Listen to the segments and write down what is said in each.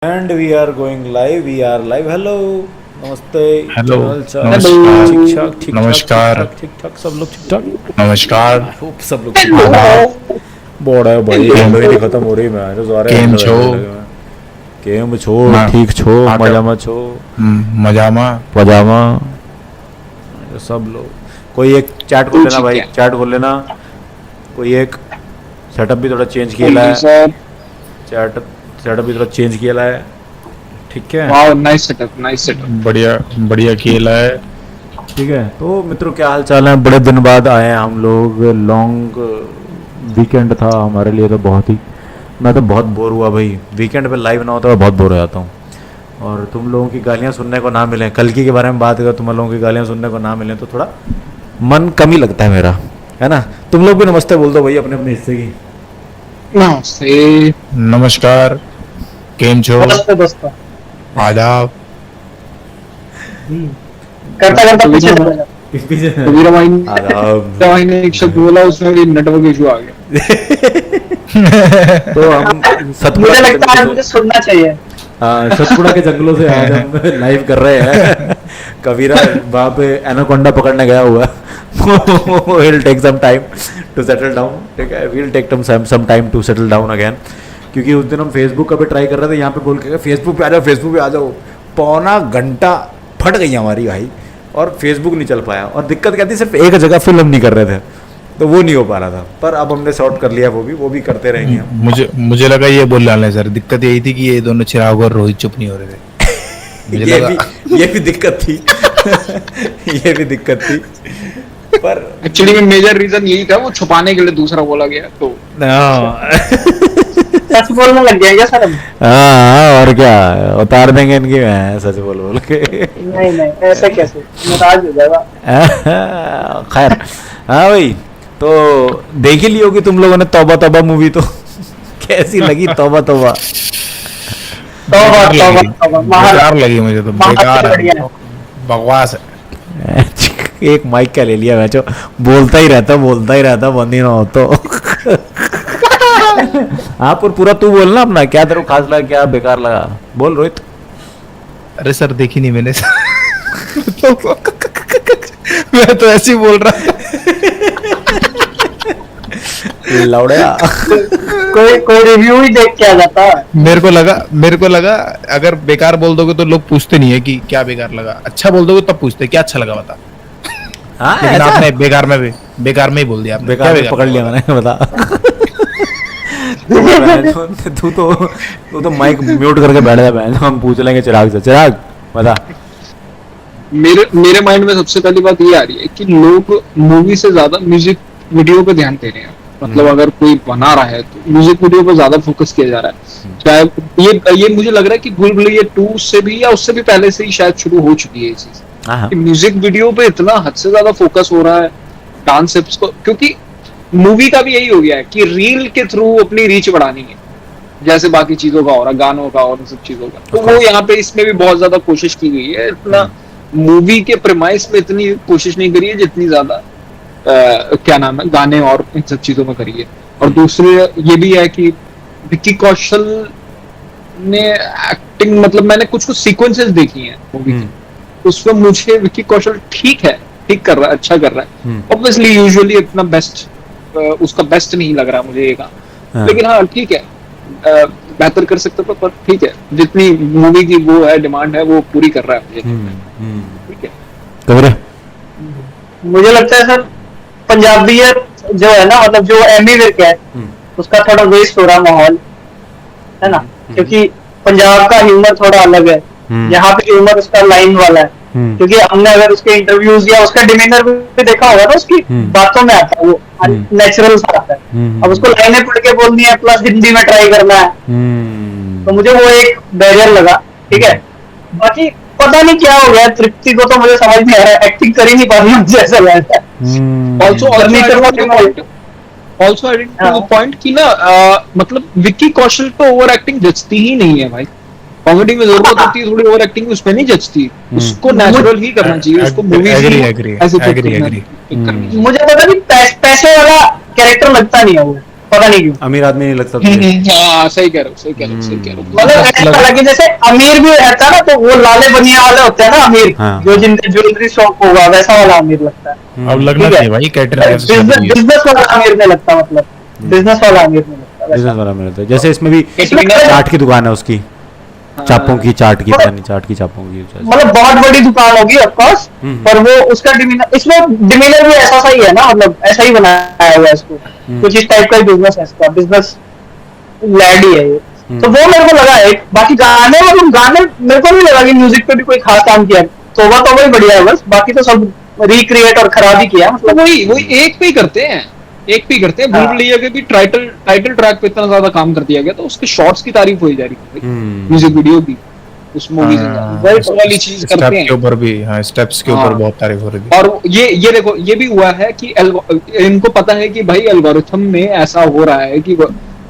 And we are going live. We are live. Hello, नमस्ते. Hello channel चाल नमस्कार ठीक ठाक ठीक ठाक नमस्कार ठीक ठाक सब लोग ठीक ठाक. नमस्कार होप सब लोग ठीक ठाक. आदाब बोड़ा है भाई केम एंड ही नहीं खत्म हो रही. मैं तो सारे केम एंड छो लगे हुए हैं. केम छो मा ठीक छो आटे मजा मत छो मजामा पजामा. ये सब लोग कोई एक चैट खोल लेना भाई. चैट खोल लेना कोई एक. सेटअप भी थोड़ा चेंज किया है. चैट सेटअप भी थोड़ा चेंज किया है. ठीक है. वाओ नाइस सेटअप बढ़िया बढ़िया खेला है. ठीक है. तो मित्रों क्या हाल चाल है. बड़े दिन बाद आए हैं हम लोग. लॉन्ग वीकेंड था हमारे लिए तो बहुत ही. मैं तो बहुत बोर हुआ भाई. वीकेंड पे लाइव ना होता मैं बहुत बोर हो जाता हूँ. और तुम लोगों की गालियाँ सुनने को ना मिले. कल की के बारे में बात करें. तुम लोगों की गालियाँ सुनने को ना मिले तो थोड़ा मन कम ही लगता है मेरा. है ना. तुम लोग भी नमस्ते बोल दो भाई अपने अपने हिस्से की. नमस्ते नमस्कार केम छो दोस्तों आदाब. करता करता पीछे चला जा। कबीरा भाई आदाब. ने एक शब्द बोला उसमें भी नेटवर्क इशू आ गया. तो हम सतपुड़ा मुझे के लगता है जंगलों मुझे से सुनना चाहिए। सतपुड़ा के जंगलों से आज हम लाइव कर रहे हैं. कबीरा वहाँ पे एनाकोंडा पकड़ने गया हुआ. Will take some time to settle down. ठीक है. Will take some time to settle down again. क्योंकि उस दिन हम फेसबुक का भी ट्राई कर रहे थे. यहाँ पे बोल के फेसबुक पे आ जाओ फेसबुक पे आ जाओ. पौना घंटा फट गई हमारी भाई. और फेसबुक नहीं चल पाया. और दिक्कत क्या थी सिर्फ एक जगह फिल्म नहीं कर रहे थे तो वो नहीं हो पा रहा था. पर अब हमने सॉर्ट कर लिया. वो भी करते रहेंगे हम. मुझे लगा ये बोल रहा है सर. दिक्कत यही थी कि ये दोनों चिराग और रोहित चुप नहीं हो रहे थे. मुझे लगा ये भी दिक्कत थी. ये भी दिक्कत थी. पर एक्चुअली में मेजर रीजन यही था वो छुपाने के लिए दूसरा बोला गया तो सच बोलने लग गया क्या सर अब? हाँ और क्या उतार देंगे इनकी. मैं सच बोल के. नहीं नहीं ऐसे कैसे नाराज हो जाएगा. खैर. हाँ भाई. तो देख ही ली होगी तुम लोगों ने तौबा तौबा मूवी तो. कैसी लगी तौबा तौबा. बेकार लगी मुझे तो. बेकार है बकवास है. एक माइक क्या ले लिया मैं जो बोलता ही रहता बंद ही ना हो तो. हाँ पर पूरा तू बोलना अपना. क्या तेरे को खास लगा क्या बेकार लगा. बोल रोहित. अरे सर देखी नहीं मैंने. मैं तो ऐसे ही बोल रहा. लौड़या. कोई रिव्यू ही देख के आ जाता है. मेरे को लगा अगर बेकार बोल दोगे तो लोग पूछते नहीं है कि क्या बेकार लगा. अच्छा बोल दोगे तब पूछते क्या अच्छा लगा बता. हाँ लेकिन आपने बेकार में ही बोल दिया. आपने बेकार क्या में पकड़ लिया मैंने. बता. तू तो माइक म्यूट करके बैठ जा. बहन हम पूछ लेंगे चिराग से. चिराग बता. मेरे माइंड में सबसे पहली बात ये आ रही है कि लोग मूवी से ज्यादा म्यूजिक वीडियो पे ध्यान दे रहे हैं. मतलब अगर कोई बना रहा है तो म्यूजिक वीडियो पे ज्यादा फोकस किया जा रहा है. चाहे ये मुझे लग रहा है कि भूल भुलैया 2 से भी या उससे भी पहले से ही शायद शुरू हो चुकी है ये चीज. म्यूजिक वीडियो पे इतना हद से ज्यादा फोकस हो रहा है डांस स्टेप्स को. क्योंकि मूवी का भी यही हो गया है कि रील के थ्रू अपनी रीच बढ़ानी है जैसे बाकी चीजों का हो रहा, गानों का और सब चीजों का. तो वो यहाँ पे इसमें भी बहुत ज्यादा कोशिश की गई है. इतना मूवी के प्रेमाइस में इतनी कोशिश नहीं करी है जितनी ज्यादा क्या नाम है गाने और इन सब चीजों में करी है. और दूसरे ये भी है कि विक्की कौशल ने एक्टिंग मतलब मैंने कुछ सीक्वेंसेस देखी हैं मूवी की. उसमें मुझे विक्की कौशल ठीक कर रहा है. अच्छा कर रहा है. ऑब्वियसली यूजुअली इतना बेस्ट उसका बेस्ट नहीं लग रहा मुझे ये काम. लेकिन हाँ ठीक है. बेहतर कर सकते थे पर ठीक है. जितनी मूवी की वो है डिमांड है वो पूरी कर रहा है मुझे. ठीक है. कबीरा. मुझे लगता है सर पंजाबियत जो है ना मतलब जो एमी विर्क है उसका थोड़ा वेस्ट हो रहा माहौल है ना. क्योंकि पंजाब का ह्यूमर थोड़ा अलग है. यहाँ पे ह्यूमर उसका लाइन वाला है. क्योंकि हमने अगर उसके इंटरव्यूज या उसका डिमीनर भी देखा होगा ना उसकी बातों में आता है वो नेचुरल सा आता है. अब उसको लाइनें पढ़ के बोलनी है प्लस हिंदी में ट्राई करना है. तो मुझे वो एक बैरियर लगा. ठीक है. बाकी पता नहीं क्या हो गया तृप्ति को तो मुझे समझ नहीं आ रहा है. एक्टिंग कर ही नहीं पा रही मुझे ऐसा लगता है. ऑल्सो पॉइंट की ना मतलब विक्की कौशल को ओवर एक्टिंग जचती ही नहीं है भाई. कॉमेडी में जरूरत होती है थोड़ी ओवर एक्टिंग उसमें नहीं जचती. उसको नेचुरल ही करना चाहिए. उसको मूवी एग्री. मुझे पता नहीं पैसे वाला कैरेक्टर लगता नहीं है वो. पता नहीं क्यों। अमीर आदमी नहीं लगता तुझे? हाँ सही कह रहे हो, सही कह रहे हो, सही कह रहे हो। मतलब ऐसा लगे जैसे अमीर भी रहता है ना, तो वो लाले बनिया वाले होते हैं ना अमीर, हाँ। जो जिनके ज्वेलरी शॉप होगा वैसा वाला अमीर लगता है। अब लगना ठीक है। चाहिए भाई कैटरीना कैफ से शादी हुई है। बिजनेस वाला अमीर नहीं लगता, मतलब बिजनेस वाला अमीर नहीं लगता वैसा। बिजनेस वाला मिलता है, जैसे इसमें भी कैटरीना- चाट की दुकान है उसकी, चापों की, चाट की, पता नहीं चाट की, चापों की। मतलब बहुत बड़ी दुकान होगी ऑफ कोर्स, पर वो उसका डिमीनर, इसमें डिमीनर भी ऐसा सा ही है ना, मतलब ऐसा ही बनाया हुआ है इसको, कुछ इस टाइप का ही बिजनेस है इसका, बिजनेस लैड ही है ये। तो वो मेरे को लगा एक, बाकी गाने, मतलब गाने मेरे को नहीं लगा कि म्यूजिक पे भी कोई खास काम किया है। तोबा तो वही बढ़िया है बस, बाकी तो सब रिक्रिएट और खराब ही किया, तो मतलब वही एक पे ही करते हैं, एक पे ही करते हैं। भूल हाँ। भुलैया के भी टाइटल ट्रैक पे इतना ज्यादा काम कर दिया गया, तो उसके शॉर्ट्स की तारीफ हो जा रही है, म्यूजिक वीडियो की उस मूवी से। वही वाली चीज स्टेप करते हैं। के ऊपर भी, हाँ स्टेप्स के ऊपर हाँ। बहुत तारीफ हो रही थी। और ये देखो, ये भी हुआ है कि इनको पता है कि भाई एल्गोरिथम में ऐसा हो रहा है कि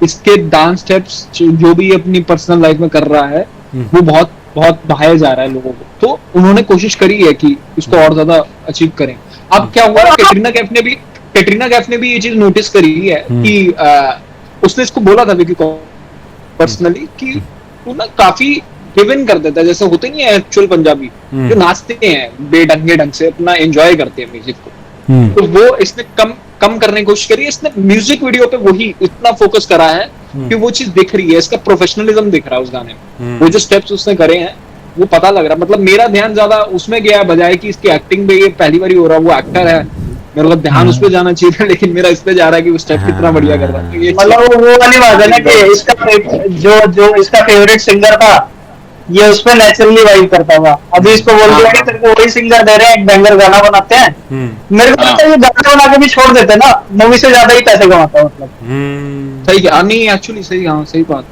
इसके डांस स्टेप्स जो भी अपनी पर्सनल लाइफ में कर रहा है वो बहुत बहुत भाया जा रहा है लोगों को, तो उन्होंने कोशिश करी है कि इसको और ज्यादा अचीव करें। अब क्या हुआ, कैटरीना कैफ ने भी ये चीज नोटिस करी है कि उसने इसको बोला था विकी पर्सनली कि वो ना काफी गिव इन कर देता है, जैसे होते नहीं है एक्चुअल पंजाबी जो नाचते हैं बेढंगे ढंग से, अपना एंजॉय करते हैं म्यूजिक को, तो वो इसने कम करने की कोशिश करी है। इसने म्यूजिक वीडियो पे वही इतना फोकस करा है कि वो चीज दिख रही है, इसका प्रोफेशनलिज्म दिख रहा है उस गाने में। वो जो स्टेप्स उसने करे हैं वो पता लग रहा है, मतलब मेरा ध्यान ज्यादा उसमें गया बजाय कि इसकी एक्टिंग पे, ये पहली बार हो रहा है, वो एक्टर है, मेरे को ध्यान उस पे जाना चाहिए था, लेकिन मेरा इस पे जा रहा है कि वो स्टेप कितना बढ़िया कर रहा है। ये मतलब वो वाली बात है ना कि इसका जो इसका फेवरेट सिंगर था, ये उस पे नेचुरली वाइब करता था। अभी इसको बोल दिया कि तेरे को वही सिंगर दे रहे हैं, एक बैंगर गाना बनाते हैं, मेरे को लगता है ये गाना बना के भी छोड़ देते ना, मूवी से ज्यादा ही पैसे कमाता, मतलब सही है। नहीं एक्चुअली सही, हाँ सही बात।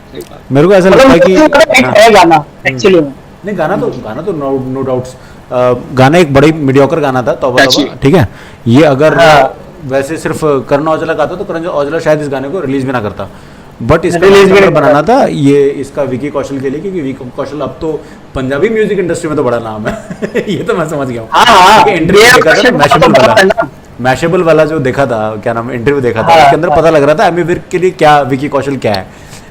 मेरे को ऐसा लगता है कि मतलब है गाना एक्चुअली में। नहीं, गाना तो नो डाउट्स, गाना एक बड़ी मीडियोकर गाना था तौबा तौबा, ठीक है। ये अगर वैसे सिर्फ करण औजला गाता तो करण औजला शायद इस गाने को रिलीज भी ना करता, बट इसका रिलीज भी नहीं बनाना था ये इसका विकी कौशल के लिए, क्योंकि विकी कौशल अब तो पंजाबी म्यूजिक इंडस्ट्री में तो बड़ा नाम है। ये तो मैं समझ गया हूँ। मैशेबल वाला जो देखा था, क्या नाम, इंटरव्यू देखा था, उसके अंदर पता लग रहा था एमी विर्क के लिए क्या विकी कौशल क्या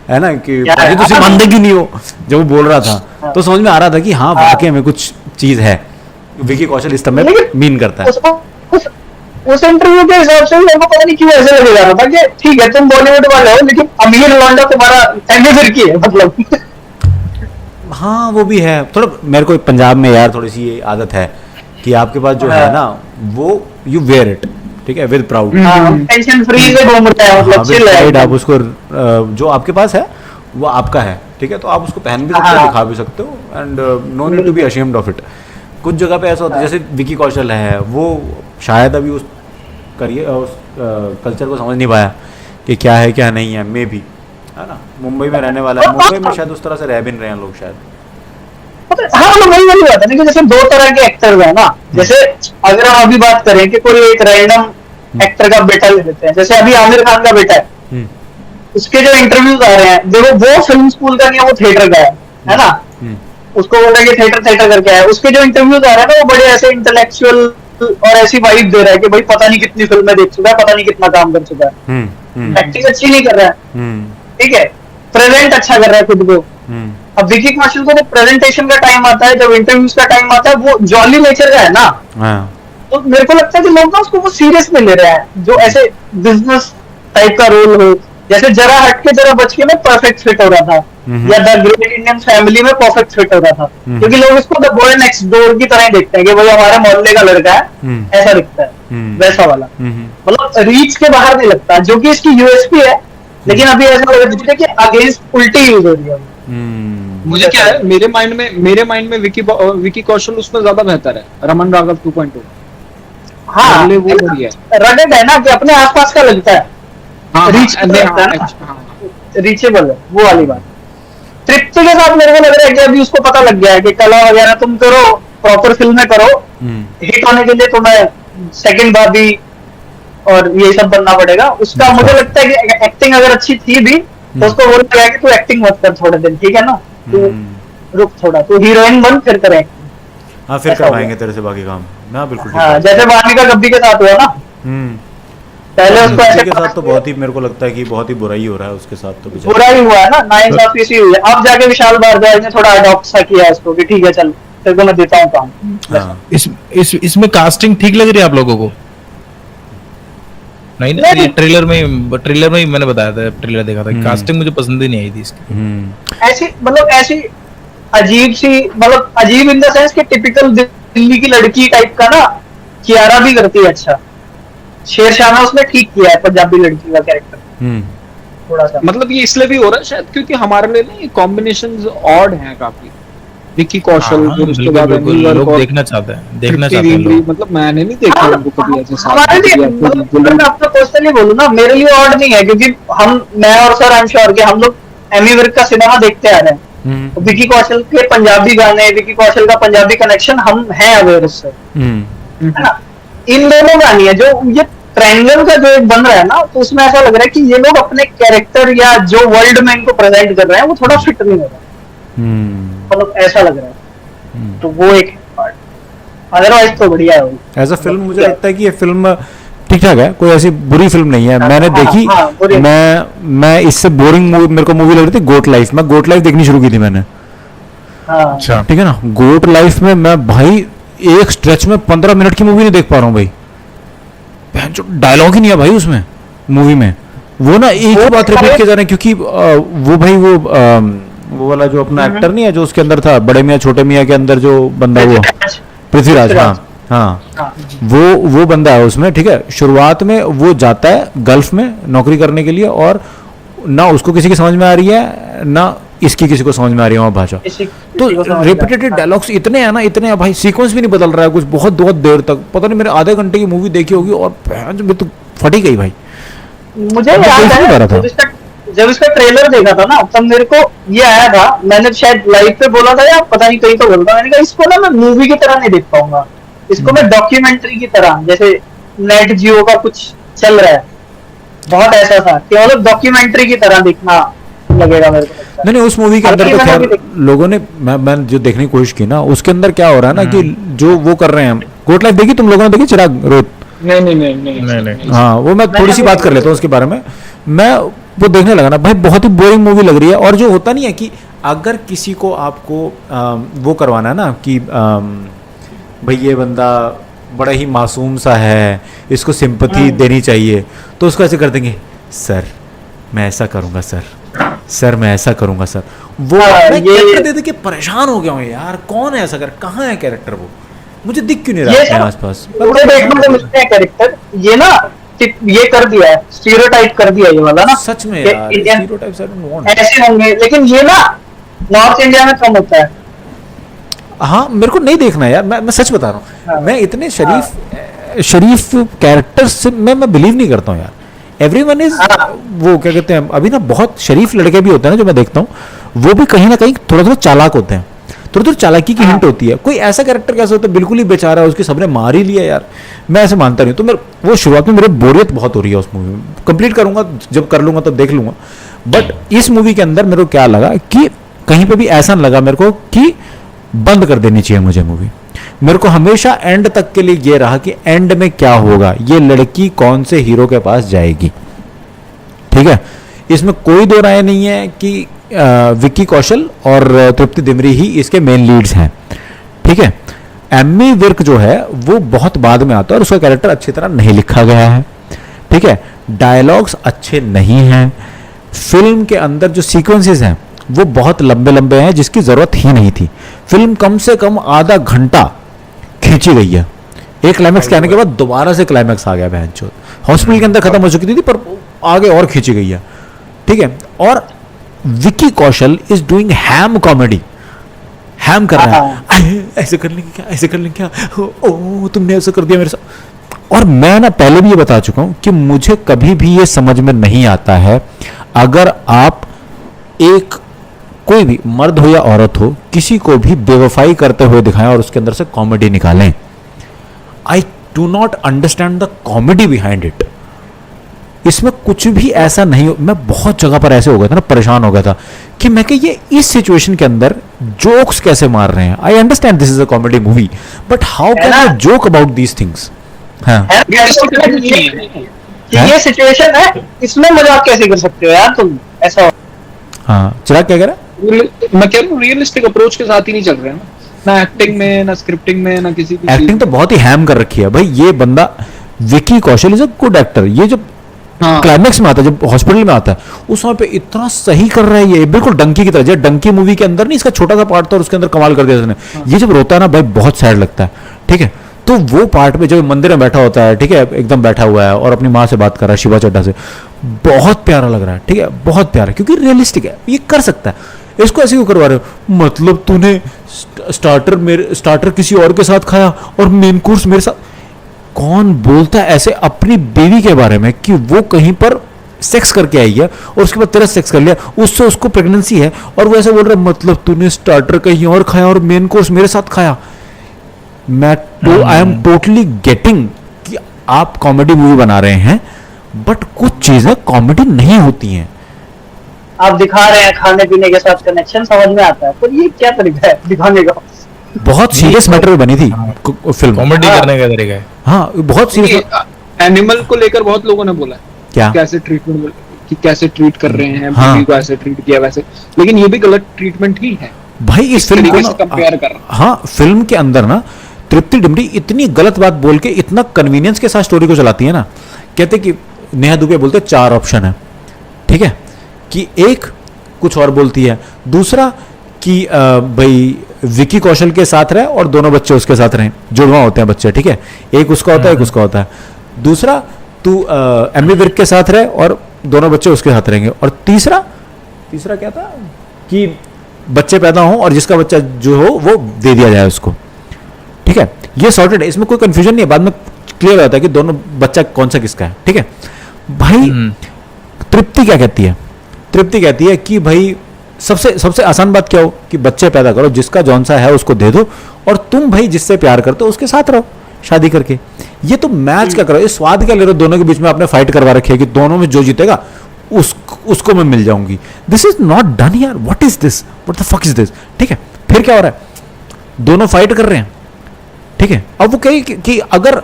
है ना, कि भाई तुम मानते कि नहीं हो, जब वो बोल रहा था तो समझ में आ रहा था कि हाँ वाकई में कुछ चीज है, विकी कौशल इस समय मीन करता है। उस इंटरव्यू के हिसाब से मेरे को पता नहीं क्यों ऐसे लगे जा रहा था कि ठीक है तुम बॉलीवुड वाले हो, लेकिन अमीर लौंडा तुम्हारा एमी विर्क की है, मतलब हाँ वो भी है थोड़ा। मेरे को पंजाब में यार थोड़ी सी ये आदत है कि आपके पास जो है ना वो यू वेयर इट, ठीक है, विद प्राउड, टेंशन फ्री से घूम रहा है, मतलब चिल है। आप उसको जो आपके पास है वो आपका है, ठीक है, तो आप उसको पहन भी सकते हो, दिखा भी सकते हो, and no need to be ashamed of it. कुछ जगह पे ऐसा होता है, जैसे विकी कौशल है, वो शायद अभी उस कल्चर को समझ नहीं पाया कि क्या है क्या नहीं है, मे भी, है ना, मुंबई में रहने वाला है, मुंबई में शायद उस तरह से रह भी नहीं रहे हैं लोग शायद। हाँ मतलब वही वाली बात है ना कि जैसे दो तरह के एक्टर्स हैं ना, जैसे अगर हम अभी बात करें कि कोई एक रैंडम एक्टर का बेटा ले लेते हैं, जैसे अभी आमिर खान का बेटा है, उसके जो इंटरव्यूज आ रहे हैं, देखो वो फिल्म स्कूल का नहीं है, वो थिएटर का है ना, उसको बोल रहा है कि थिएटर करके आया, उसके जो इंटरव्यूज आ रहे हैं ना वो बड़े ऐसे इंटेलेक्चुअल और ऐसी वाइब दे रहा है कि भाई पता नहीं कितनी फिल्में देख चुका है, पता नहीं कितना काम कर चुका है, एक्टिंग अच्छी नहीं कर रहा है, ठीक है, प्रेजेंट अच्छा कर रहा है खुद को। अब विकी कौशल को जब प्रेजेंटेशन का टाइम आता है, जब इंटरव्यूज का टाइम आता है, वो जॉली नेचर का है ना, तो मेरे को लगता है कि लोग ना उसको वो सीरियस में ले रहे हैं, जो ऐसे बिजनेस टाइप का रोल हो, जैसे जरा हट के जरा बच के में परफेक्ट फिट हो रहा था, या द ग्रेट इंडियन फैमिली में परफेक्ट फिट हो रहा था, क्योंकि लोग इसको द बॉय नेक्स्ट डोर की तरह ही देखते हैं कि भाई हमारे मोहल्ले का लड़का है, ऐसा दिखता है, वैसा वाला, मतलब रीच के बाहर नहीं लगता, जो कि इसकी यूएसपी है, लेकिन अभी ऐसा लग रहा है कि अगेंस्ट उल्टी यूज हो रही है। मुझे क्या है, मेरे माइंड में विकी कौशल उसमें ज्यादा बेहतर है, रमन राघव 2.0। हाँ वो बढ़िया है, रगड़ है ना कि अपने आसपास का लगता है, रीचेबल है, वो वाली बात। तृप्ति के साथ मेरे को लग रहा है कि अभी उसको पता लग गया है कि कला वगैरह तुम करो, प्रॉपर फिल्में करो, हिट होने के लिए तुम्हें सेकंड भाभी और ये सब बनना पड़ेगा। उसका मुझे लगता है कि एक्टिंग अगर अच्छी थी भी तो उसको बोल गया कि तू एक्टिंग मत कर थोड़े दिन, ठीक है ना, तू रुक थोड़ा, तू हीरोइन बन फिर करें। हाँ फिर करवाएंगे तेरे से बाकी काम। हाँ बिल्कुल ठीक हाँ, है। जैसे वानिका गब्बी के साथ हुआ ना। पहले उसको उसी ऐसे के साथ तो बहुत ही मेरे को लगता है कि बहुत ही बुरा ही हो रहा है उसके साथ तो बेचारा। बुरा ही हुआ है ना, नाइंसाफी सी हुई है। अब जाके विशाल भारद्वाज ने थोड़ा अडॉप्ट सा किया है उसको कि ठीक है चल तेरे को मैं देता हूँ काम। हाँ इसमें कास्टिंग ठीक लग रही है आप लोगों को? नहीं ना, नहीं। ये ट्रेलर में ही मैंने बताया था, ट्रेलर देखा था, कास्टिंग मुझे पसंद ही नहीं आई थी इसकी। ऐसी अजीब सी, मतलब अजीब इन द सेंस कि टिपिकल दिल्ली की लड़की टाइप का ना। कियारा भी करती है अच्छा, शेरशाह में उसने ठीक किया है पंजाबी लड़की का कैरेक्टर थोड़ा सा। मतलब ये इसलिए भी हो रहा है शायद क्योंकि हमारे लिए ना ये कॉम्बिनेशंस ऑड हैं काफी। विक्की कौशल, हाँ, फिर उसके बिल्कुल, बाद बिल्कुल, एमी लोग वर्क, देखना चाहते हैं तृप्ति लोग। मतलब मैंने नहीं देखा हाँ, उनको कभी ऐसे साथ हमारे लिए या फिर मतलब मैं आपको पर्सनली बोलूँ ना, मेरे लिए ऑड नहीं है क्योंकि मैं और सर आई एम श्योर कि हम लोग एमी विर्क का सिनेमा देखते आ रहे हैं। तो विकी कौशल के पंजाबी गाने, विकी कौशल का पंजाबी कनेक्शन हम हैं अवेयर उससे, है ना। इन दोनों गानी है जो ये ट्रायंगल का जो एक बन रहा है ना, तो उसमें ऐसा लग रहा है कि ये लोग अपने कैरेक्टर या जो वर्ल्ड में इनको प्रेजेंट कर रहे हैं वो थोड़ा फिट नहीं हो रहा, मतलब ऐसा लग रहा है। तो वो एक पार्ट, अदरवाइज तो बढ़िया है। एज अ फिल्म मुझे लगता है कि ये फिल्म ठीक ठाक है, कोई ऐसी बुरी फिल्म नहीं है। मैंने देखी, मैं इससे बोरिंग मूवी मेरे को मूवी लग रही थी गोट लाइफ। मैं गोट लाइफ देखनी शुरू की थी मैंने, अच्छा ठीक है ना। गोट लाइफ में मैं भाई एक स्ट्रेच में 15 मिनट की मूवी नहीं देख पा रहा हूँ भाई। जो डायलॉग ही नहीं है भाई उसमें मूवी में, वो ना एक ही बात रिपीट किए जा रहे हैं क्योंकि वो भाई वो वाला जो अपना एक्टर नहीं है जो उसके अंदर था, बड़े मियाँ छोटे मियाँ के अंदर जो बंदा, वो पृथ्वीराज, हाँ वो बंदा है उसमें, ठीक है। शुरुआत में वो जाता है गल्फ में नौकरी करने के लिए और ना उसको किसी की समझ में आ रही है ना इसकी किसी को समझ में आ रही है वहाँ भाषा। तो रिपीटेड डायलॉग्स इतने हैं ना, इतने हैं भाई, सीक्वेंस भी नहीं बदल रहा है कुछ, बहुत देर तक पता नहीं, मेरे आधे घंटे की मूवी देखी होगी और तो फटी गई भाई। मुझे याद है जब इसका ट्रेलर देखा था ना, तब मेरे को ये आया था, मैंने शायद लाइव पे बोला था या पता नहीं कहीं तो बोला था, मैंने कहा इसको ना मैं मूवी की तरह नहीं देख पाऊंगा, इसको मैं डॉक्यूमेंट्री की तरह, जैसे नेट जियो का कुछ चल रहा है, बहुत ऐसा था कि मतलब डॉक्यूमेंट्री की तरह देखना लगेगा मेरे को। नहीं उस मूवी के अंदर तो खैर लोगों ने, मैं जो देखने की कोशिश की ना, उसके अंदर क्या हो रहा है ना कि जो वो कर रहे हैं। गोट लाइफ देखी तुम लोगों ने? देखी चिराग, रोहित? नहीं। हाँ, वो मैं थोड़ी सी बात कर लेता हूँ उसके बारे में। मैं वो देखने लगा ना भाई, बहुत ही बोरिंग मूवी लग रही है। और जो होता नहीं है कि अगर किसी को आपको वो करवाना है ना कि भाई ये बंदा बड़ा ही मासूम सा है, इसको सिंपैथी देनी चाहिए, तो उसको ऐसे कर देंगे, सर मैं ऐसा करूंगा, सर मैं ऐसा करूंगा सर। वो मैं कैरेक्टर दे के परेशान हो गया हूँ यार, कौन है ऐसा कर, कहाँ है कैरेक्टर, वो मुझे दिख क्यों नहीं रहा है आसपास। मुझे देखने को मिलते हैं कैरेक्टर, ये ना ये कर दिया है, स्टीरियोटाइप कर दिया ये वाला ना, सच में यार स्टीरियोटाइप्स आई डोंट वांट। ऐसे होंगे, लेकिन ये ना नॉर्थ इंडिया में कम होता है। हाँ मेरे को नहीं देखना यार, मैं सच बता रहा हूँ। हाँ, मैं इतने शरीफ कैरेक्टर्स से मैं बिलीव नहीं करता हूँ यार। एवरीवन इज वो क्या कहते हैं, अभी ना बहुत शरीफ लड़के भी होते हैं ना जो मैं देखता हूँ, वो भी कहीं ना कहीं थोड़ा चालाक होते हैं, थोड़ी चालाकी की हिंट होती है। कोई ऐसा कैरेक्टर कैसा होता है बिल्कुल ही बेचारा है, उसके सबने मार ही लिया यार, मैं ऐसे मानता नहीं। तो मेरे वो शुरुआत में मेरे बोरियत बहुत हो रही है उस मूवी में। कंप्लीट करूंगा जब कर लूंगा तब देख लूंगा। बट इस मूवी के अंदर मेरे को क्या लगा कि कहीं पे भी ऐसा लगा मेरे को कि बंद कर देनी चाहिए मुझे मूवी। मेरे को हमेशा एंड तक के लिए ये रहा कि एंड में क्या होगा, ये लड़की कौन से हीरो के पास जाएगी, ठीक है। इसमें कोई दो राय नहीं है कि विक्की कौशल और तृप्ति दिमरी ही इसके मेन लीड्स हैं, ठीक है। एमी विर्क जो है वो बहुत बाद में आता है और उसका कैरेक्टर अच्छी तरह नहीं लिखा गया है, ठीक है। डायलॉग्स अच्छे नहीं हैं, फिल्म के अंदर जो सीक्वेंसेस हैं वो बहुत लंबे लंबे हैं जिसकी जरूरत ही नहीं थी। फिल्म कम से कम आधा घंटा खींची गई है, एक क्लाइमैक्स के आने के बाद दोबारा से क्लाइमैक्स आ गया बहनचोद। हॉस्पिटल के अंदर खत्म हो चुकी थी पर आगे और खींची गई है, ठीक है। और Vicky Kaushal is doing ham comedy, हैम कर रहा है, ऐसे कर लेंगे क्या, ऐसे कर लेंगे क्या, ओ तुमने ऐसा कर दिया मेरे साथ। और मैं ना पहले भी ये बता चुका हूं कि मुझे कभी भी ये समझ में नहीं आता है, अगर आप एक कोई भी मर्द हो या औरत हो किसी को भी बेवफाई करते हुए दिखाएं और उसके अंदर से कॉमेडी निकालें। I do not understand the comedy behind it. इसमें कुछ भी ऐसा नहीं, मैं बहुत जगह पर ऐसे हो गया था ना, परेशान हो गया था कि मैं कि ये इस सिचुएशन के अंदर जोक्स कैसे मार रहे हैं। I understand this is a comedy movie but how can you joke about these things. कि है? ये सिचुएशन है, इसमें मजाक कैसे कर सकते हो यार तुम, ऐसा। हाँ चिराग क्या कह रहा है? मैं कह रहा हूँ रियलिस्टिक अप्रोच के साथ ही नहीं चल रहे हैं ना एक्टिंग में, ना स्क्रिप्टिंग में, ना किसी भी एक्टिंग तो बहुत ही हैम कर रखी है भाई। ये बंदा Vicky Kaushal is a good actor. ये जब हाँ। क्लाइमैक्स में आता है, जब हॉस्पिटल में आता है, उस समय पे इतना सही कर रहा है ये, बिल्कुल डंकी की तरह। जब डंकी मूवी के अंदर नहीं इसका छोटा सा पार्ट था और उसके अंदर कमाल कर दिया उसने। ये जब रोता है ना भाई बहुत सैड लगता है, ठीक है। तो वो पार्ट में जब मंदिर में बैठा होता है, ठीक है, एकदम बैठा हुआ है और अपनी माँ से बात कर रहा है शिवा चड्ढा से, बहुत प्यारा लग रहा है, ठीक है, बहुत प्यारा, क्योंकि रियलिस्टिक है, ये कर सकता है। इसको ऐसे क्यों करवा रहे हो? मतलब तूने स्टार्टर किसी और के साथ खाया और मेन कोर्स मेरे साथ। कौन बोलता है ऐसे अपनी बीवी के बारे में कि वो कहीं पर सेक्स करके आई है और उसके बाद तेरा सेक्स कर लिया, उससे उसको प्रेगनेंसी है, और वो ऐसे बोल रहा है मतलब तूने स्टार्टर कहीं और खाया और मेन कोर्स मेरे साथ खाया। आई एम टोटली गेटिंग कि आप कॉमेडी मूवी बना रहे हैं, बट कुछ चीजें कॉमेडी नहीं होती हैं। आप दिखा रहे हैं खाने पीने के साथ कनेक्शन, समझ में आता है, पर ये क्या तरीका है दिखाने का? बहुत सीरियस मैटर पे बनी थी फिल्म, कॉमेडी हाँ। करने का तरीका है। हाँ बहुत सीरियस। एनिमल को लेकर बहुत लोगों ने बोला है क्या? कैसे ट्रीटमेंट, कि कैसे ट्रीट कर रहे हैं, हाँ। बीवी को ऐसे ट्रीट किया वैसे, लेकिन ये भी गलत ट्रीटमेंट ही है भाई इस फिल्म तरीके को से कंपेयर कर रहा हूं। हाँ फिल्म के अंदर ना तृप्ति डिमरी इतनी गलत बात बोल के इतना कन्वीनियंस के साथ स्टोरी को चलाती है ना। कहते कि नेहा दुबे बोलते 4 ऑप्शन है, ठीक है, कि एक कुछ और बोलती है, दूसरा कि भाई विकी कौशल के साथ रहे और दोनों बच्चे उसके साथ रहें, जुड़वा होते हैं बच्चे, ठीक है, एक उसका होता है एक उसका होता है, दूसरा तू एमी विर्क के साथ रहे और दोनों बच्चे उसके साथ रहेंगे, और तीसरा क्या था कि बच्चे पैदा हो और जिसका बच्चा जो हो वो दे दिया जाए उसको, ठीक है। ये सॉर्टेड है, इसमें कोई कंफ्यूजन नहीं है, बाद में क्लियर होता है कि दोनों बच्चा कौन सा किसका है, ठीक है भाई। तृप्ति क्या कहती है? तृप्ति कहती है कि भाई सबसे आसान बात क्या हो कि बच्चे पैदा करो, जिसका जौन सा है उसको दे दो, और तुम भाई जिससे प्यार करते हो उसके साथ रहो शादी करके। ये तो मैच क्या करो, ये स्वाद क्या ले रहे हो? दोनों के बीच में आपने फाइट करवा रखी है कि दोनों में जो जीतेगा उसको मैं मिल जाऊंगी। दिस इज नॉट डन यार, what is this, what the fuck is this, ठीक है। फिर क्या हो रहा है? दोनों फाइट कर रहे हैं, ठीक है। अब वो कही कि अगर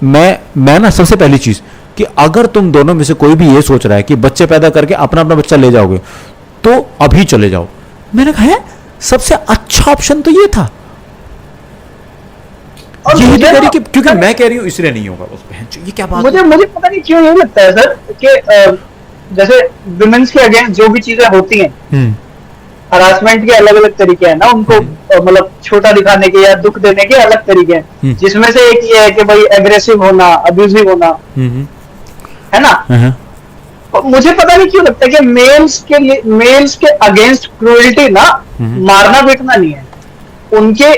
मैं ना, सबसे पहली चीज कि अगर तुम दोनों में से कोई भी ये सोच रहा है कि बच्चे पैदा करके अपना अपना बच्चा ले जाओगे तो अभी चले जाओ। मैंने कहा है सबसे अच्छा ऑप्शन तो ये था। और यही तो मुझे कह रही ना- कि क्योंकि मैं कह रही हूं इसलिए नहीं होगा उस पे। ये क्या बात है? मुझे पता नहीं क्यों नहीं लगता है सर कि जैसे विमेंस के अगेंस्ट जो भी चीजें होती हैं, हरासमेंट के अलग अलग तरीके हैं ना उनको, मतलब छोटा दिखाने के या दुख देने के अलग तरीके हैं, जिसमें से एक ये है कि भाई एग्रेसिव होना, अब्यूजिव होना, है ना। और मुझे पता नहीं क्यों लगता है कि मेल्स के अगेंस्ट क्रूएल्टी ना मारना पीटना नहीं है, उनके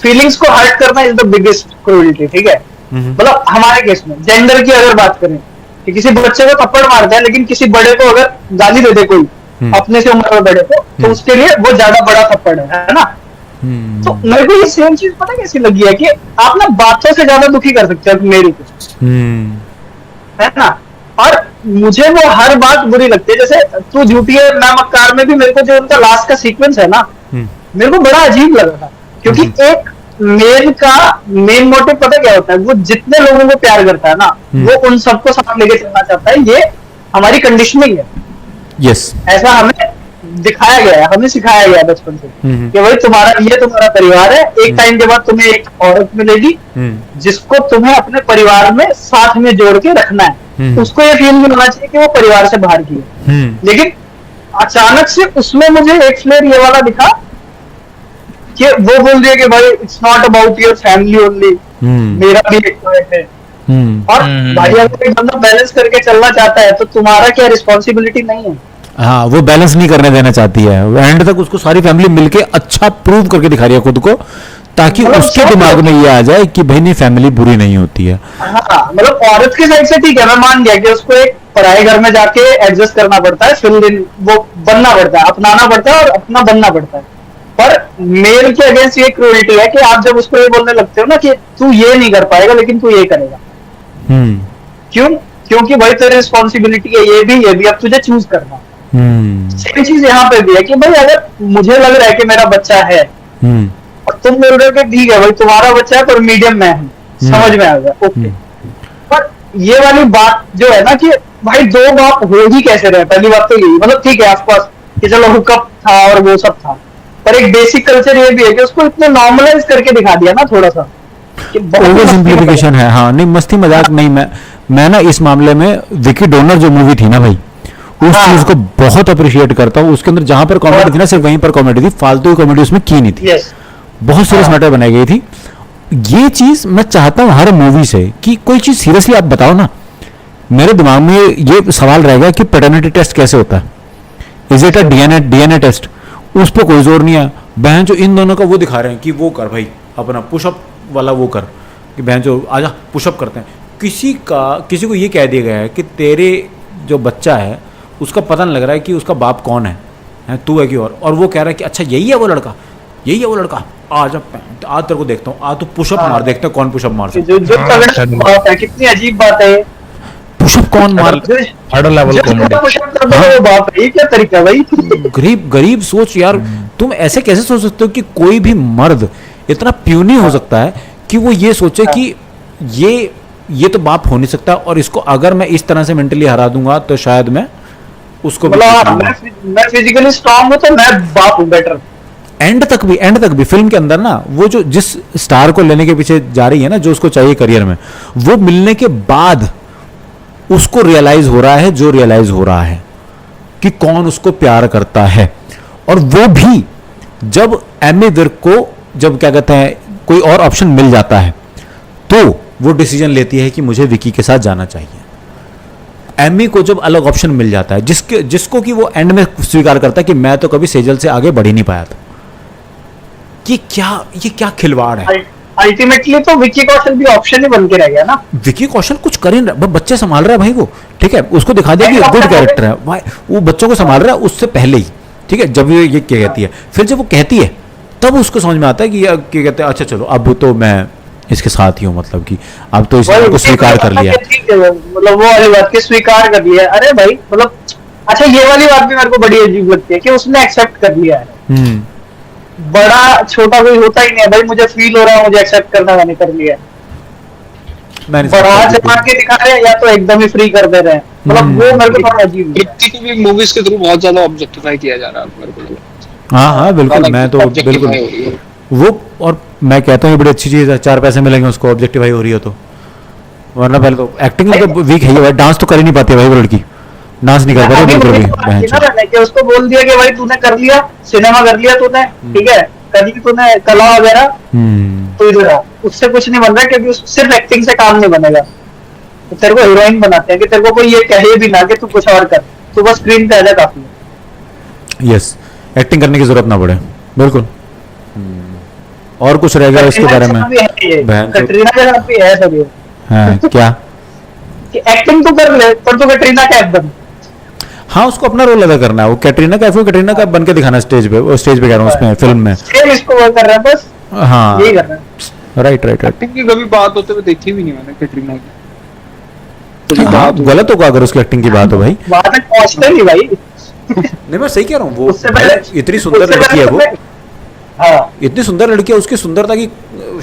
फीलिंग्स को हर्ट करना इज द बिगेस्ट क्रूएल्टी, ठीक है। मतलब हमारे केस में जेंडर की अगर बात करें कि किसी बच्चे को थप्पड़ मारते हैं, लेकिन किसी बड़े को अगर गाली दे दे कोई अपने से उम्र में बड़े को, तो उसके लिए वो ज्यादा बड़ा थप्पड़ है ना। तो मेरे को ये सेम चीज पता कैसी लगी है कि आप ना बातों से ज्यादा दुखी कर सकते हो मेरी को, है ना। और मुझे वो हर बात बुरी लगती है, जैसे तू झूठी है मैं मक्कार में भी मेरे को जो उनका लास्ट का सीक्वेंस है ना, मेरे को बड़ा अजीब लगा था, क्योंकि एक मेन का मेन मोटिव पता क्या होता है, वो जितने लोगों को प्यार करता है ना, वो उन सबको साथ लेके चलना चाहता है। ये हमारी कंडीशनिंग है, यस, ऐसा हमें दिखाया गया है, हमें सिखाया गया है बचपन से कि भाई तुम्हारा परिवार है, एक टाइम के बाद तुम्हें एक औरत मिलेगी जिसको तुम्हें अपने परिवार में साथ में जोड़ के रखना है, उसको ये फील नहीं होना चाहिए कि वो परिवार से बाहर की है। लेकिन अचानक से उसमें मुझे एक फ्लेयर ये वाला दिखा कि वो बोल दिया कि भाई it's not about your family only, मेरा भी एक पॉइंट है। और भाई अगर एक बंदा बैलेंस करके चलना चाहता है तो तुम्हारा क्या रिस्पॉन्सिबिलिटी नहीं है। हाँ वो बैलेंस नहीं करने देना चाहती है, एंड तक उसको सारी फैमिली मिलके अच्छा प्रूव करके दिखा रही है खुद को, ताकि मतलब उसके दिमाग में ये आ जाए कि भाई नहीं फैमिली बुरी नहीं होती है। हाँ मतलब औरत की साइड से ठीक है, मैं मान गया कि उसको एक पराये घर में जाके एडजस्ट करना पड़ता है, फिल इन वो बनना पड़ता है, अपनाना पड़ता है और अपना बनना पड़ता है। पर मेल के अगेंस्ट ये क्रूएल्टी है कि आप जब उसको ये बोलने लगते हो ना कि तू ये नहीं कर पाएगा लेकिन तू ये करेगा, क्यों? क्योंकि भाई तेरी रिस्पॉन्सिबिलिटी है ये भी, अब तुझे चूज करना। सेम चीज यहाँ पे भी है कि भाई अगर मुझे लग रहा है कि मेरा बच्चा है और तुम बोल रहे हो कि ठीक है भाई तुम्हारा बच्चा है पर मीडियम में है, समझ में आ गया, ओके। पर ये वाली बात जो है ना कि भाई दो बाप हो ही कैसे रहे, पहली बात तो यही, मतलब ठीक है आसपास कि चलो हुकअप था और वो सब था, पर एक बेसिक कल्चर ये भी है कि उसको इतने नॉर्मलाइज करके दिखा दिया ना थोड़ा सा कि बहुत ओवर मस्ती सिंप्लीफिकेशन है। हाँ नहीं, मस्ती मजाक नहीं। मैं ना इस मामले में विकी डोनर जो मूवी थी ना भाई, उस हाँ। चीज को बहुत अप्रिशिएट करता हूँ। उसके अंदर जहां पर कॉमेडी थी ना, सिर्फ वहीं पर कॉमेडी थी, फालतू की कॉमेडी उसमें की नहीं थी। यस बहुत सीरियस हाँ। मैटर बनाई गई थी। ये चीज मैं चाहता हूँ हर मूवी से कि कोई चीज सीरियसली आप बताओ ना। मेरे दिमाग में ये सवाल रहेगा कि पैटर्निटी टेस्ट कैसे होता है, is it a DNA test? उस पर कोई जोर नहीं है। बहन जो इन दोनों का वो दिखा रहे हैं कि वो कर भाई अपना पुशअप वाला वो कर, कि बहन जो आजा पुशअप करते हैं। किसी को ये कह दिया गया है कि तेरे जो बच्चा है उसका पता नहीं लग रहा है कि उसका बाप कौन है तू है कि और वो कह रहा है कि अच्छा यही है वो लड़का, यही है वो लड़का, आज आज तेरे को देखता हूँ, आज तू पुशअप हाँ। मार, देखते हैं कौन पुशअप मार सकता जो तगड़ा बात है, कितनी अजीब बात है ये। है। पुशअप कौन मार? थर्ड लेवल जो कॉमेडी। पुशअप करता है वो बाप है, ये क्या तरीका है भाई? गरीब सोच यार। तुम ऐसे कैसे सोच सकते हो कि कोई भी मर्द इतना प्यूनी हो सकता है कि वो ये सोचे कि ये तो बाप हो नहीं सकता, और इसको अगर मैं इस तरह से मेंटली हरा दूंगा तो शायद मैं उसको भी मतलब जीत हाँ, लूंगा। मैं फिजिकली स्ट्रांग हूँ तो मैं बाप हूँ बेटर। एंड तक भी फिल्म के अंदर ना, वो जो जिस स्टार को लेने के पीछे जा रही है ना, जो उसको चाहिए करियर में, वो मिलने के बाद उसको रियलाइज हो रहा है जो रियलाइज हो रहा है कि कौन उसको प्यार करता है। और वो भी जब एमी विर्क को जब क्या कहते हैं कोई और ऑप्शन मिल जाता है तो वो डिसीजन लेती है कि मुझे विकी के साथ जाना चाहिए। एमी को जब अलग ऑप्शन मिल जाता है जिसको कि वो एंड में स्वीकार करता है कि मैं तो कभी सेजल से आगे बढ़ ही नहीं पाया था। ये क्या खिलवाड़ है। अल्टीमेटली तो विक्की कौशल भी ऑप्शन ही बन के रह गया ना। विकी कौशल कुछ कर ही नहीं रहा, बच्चे संभाल रहा है भाई वो, ठीक है, उसको दिखा दिया कि नहीं, गुड अपना कैरेक्टर है भाई, वो बच्चों को संभाल रहा है उससे पहले ही, ठीक है। जब ये क्या कहती है, फिर जब वो कहती है तब उसको समझ में आता है कि क्या कहते हैं, अच्छा चलो अब तो मैं इसके साथ ही हूँ, मतलब कि अब तो इसने को स्वीकार कर लिया। ठीक है, मतलब वो वाली बात की स्वीकार कर लिया। अरे भाई मतलब अच्छा, ये वाली बात भी मेरे को बड़ी अजीब लगती है कि उसने एक्सेप्ट कर लिया है। बड़ा छोटा कोई होता ही नहीं है भाई, मुझे फील हो रहा है, मुझे एक्सेप्ट करना मैंने कर लिया है। मैंने बढ़ा चढ़ा के दिखा रहे हैं या तो एकदम ही फ्री कर दे रहे हैं, मतलब वो मेरे को थोड़ा अजीब है। व्यक्ति को भी मूवीज के थ्रू बहुत ज्यादा ऑब्जेक्टिफाई किया जा रहा है मेरे को लग रहा है। हाँ बिल्कुल, मैं तो Objectify बिल्कुल हो रही है। वो, और मैं कहता हूँ ये बड़ी अच्छी चीज़ है, 4 पैसे मिलेंगे उसको ऑब्जेक्टिफाई हो रही है तो, वरना पहले तो एक्टिंग में तो वीक है भाई, डांस तो कर ही नहीं पाती है भाई वो लड़की, डांस नहीं कर पा रही अभी बिल्कुल मुझे भी। तो बात बहन थी ना चोद। मैंने कि उसको बोल दिया कि भाई तूने कर लिया, सिनेमा कर लिया तूने, ठीक है, कर ली तूने कला वगैरह, तो इधर आ, उससे कुछ नहीं बन रहा क्योंकि सिर्फ एक्टिंग से काम नहीं बनेगा। तो तेरे को हीरोइन बनाते हैं कि तेरे को कोई ये कहे भी ना कि तू कुछ और कर, तू बस स्क्रीन पे आ जा, काफी है। यस, एक्टिंग करने की जरूरत ना पड़े, बिल्कुल। और कुछ रह गया इसके बारे में? बहन चोद। कटरीना के साथ भी है सर ये हाँ क्या? कि एक्टिंग तो कर ले पर तू कटरीना कैफ बन। हाँ, उसको अपना रोल अदा करना है, वो कैटरीना कैफ बन के दिखाना स्टेज पे, वो स्टेज पे कह रहा हूँ उसमें फिल्म में। सेम इसको वो कर रहे हैं बस, हाँ यही कर रहे हैं। राइट। एक्टिंग की कभी बात होते हुए देखी भी नहीं मैंने कैटरीना की। कभी हाँ, बात हुई। गलत होगा अगर उसकी एक्टिंग की बात हो भाई। वहां तक पहुंचते नहीं भाई। नहीं मैं सही कह रहा हूँ, वो उससे पहले इतनी सुंदर उससे लड़की है वो, पहले- हाँ इतनी सुंदर लड़की है, उसकी सुंदरता की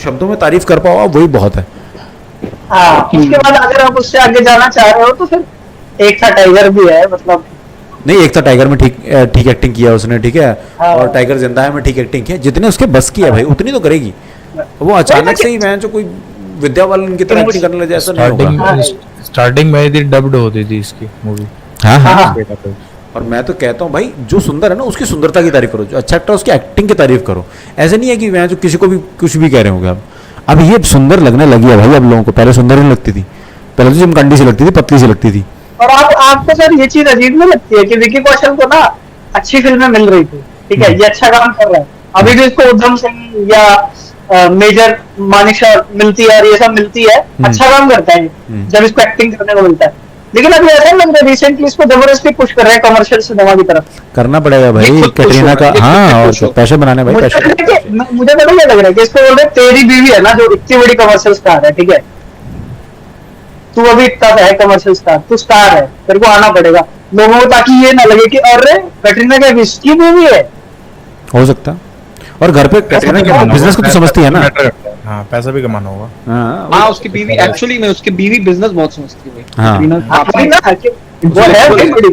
शब्दों में तारीफ कर पाओ वही बहुत है। हाँ, उसके बाद अगर आप उससे आगे जाना चाह रहे हो तो फिर एक था टाइगर भी है, मतलब नहीं, एक था टाइगर में ठीक एक्टिंग किया उसने, ठीक है, हाँ। और टाइगर जिंदा है में ठीक एक्टिंग किया, जितने उसके बस की है भाई उतनी तो करेगी। वो अचानक से ही मैं जो कोई विद्या बालन की तरह एक्टिंग करने लगे ऐसा नहीं होगा। स्टार्टिंग में ही डब्ड होती थी इसकी मूवी। हाँ हाँ, हाँ। और मैं तो कहता हूँ भाई जो सुंदर है ना उसकी सुंदरता की तारीफ करो, जो अच्छा एक्टर है उसकी एक्टिंग की तारीफ करो। ऐसे नहीं है कि मैं जो किसी को भी कुछ भी कह रहे होंगे। अब ये सुंदर लगने लगी है भाई अब लोगों को, पहले सुंदर नहीं लगती थी, पहले तो चिमकंडी सी लगती थी, पतली सी लगती थी। और आपको सर ये चीज अजीब नहीं लगती है कि विकी कौशल को ना अच्छी फिल्में मिल रही थी, ठीक है, ये अच्छा काम कर रहा है, अभी भी इसको उधम सिंह या मेजर मानिशा मिलती है और ये सब मिलती है, अच्छा काम करता है ये, जब इसको एक्टिंग करने को मिलता है। लेकिन अभी ऐसा नहीं लग रहा, रिसेंटली इसको जबरदस्ती पुश कर रहे हैं कमर्शियल सिनेमा की तरफ। करना पड़ेगा भाई ये खुद कैटरीना खुश हो का। रहा है, ये हाँ, खुद खुश और हो। पैसे बनाने भाई, मुझे पैसे। पता क्या लग रहा है कि इसको बोल रहे हैं, तेरी बीवी है ना जो इतनी बड़ी कमर्शियल स्टार है, ठीक है, तू अभी इतना है कमर्शियल स्टार, तू स्टार है, तेरे को आना पड़ेगा लोगों को, ताकि ये ना लगे कि अरे कैटरीना कैफ इसकी मूवी है। हो सकता है। और घर पे कैटरीना के बिजनेस को तो समझती है ना। हाँ पैसा भी कमाना होगा। हाँ उसकी बीवी एक्चुअली में उसकी बीवी बिजनेस बहुत समझती है हाँ। करीना हाँ, काफी- वही ना कि वो है भी बड़ी,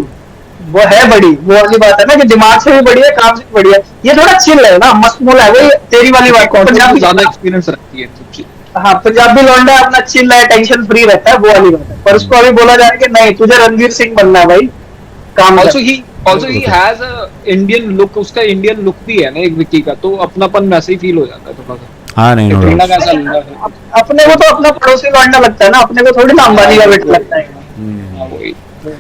वो है बड़ी, वो वाली बात है ना कि दिमाग से भी बड़ी है, काम से भी बड़ी है। ये थोड़ा चिल है ना, मस्तमूल है, वही तेरी वाली बात। पंजाबी ज्यादा एक्सपीरियंस रखती है तो हाँ, पंजाबी लौंडा अपना चिल है, टेंशन फ्री रहता है, वो वाली बात है। पर उसको अभी बोला जा रहा है कि नहीं, तुझे रणवीर सिंह बनना है भाई, काम ऑल्सो कर। He has a Indian look, उसका इंडियन लुक भी है ना एक विक्की का, तो अपनापन वैसे ही फील हो जाता है थोड़ा सा। हाँ नहीं करीना no का ऐसा लुक है। अपने को तो अपना पड़ोसी लौंडा लगता है ना, अपने को थोड़ी ना अंबानी का बेटा लगता है। doubt। हाँ, वही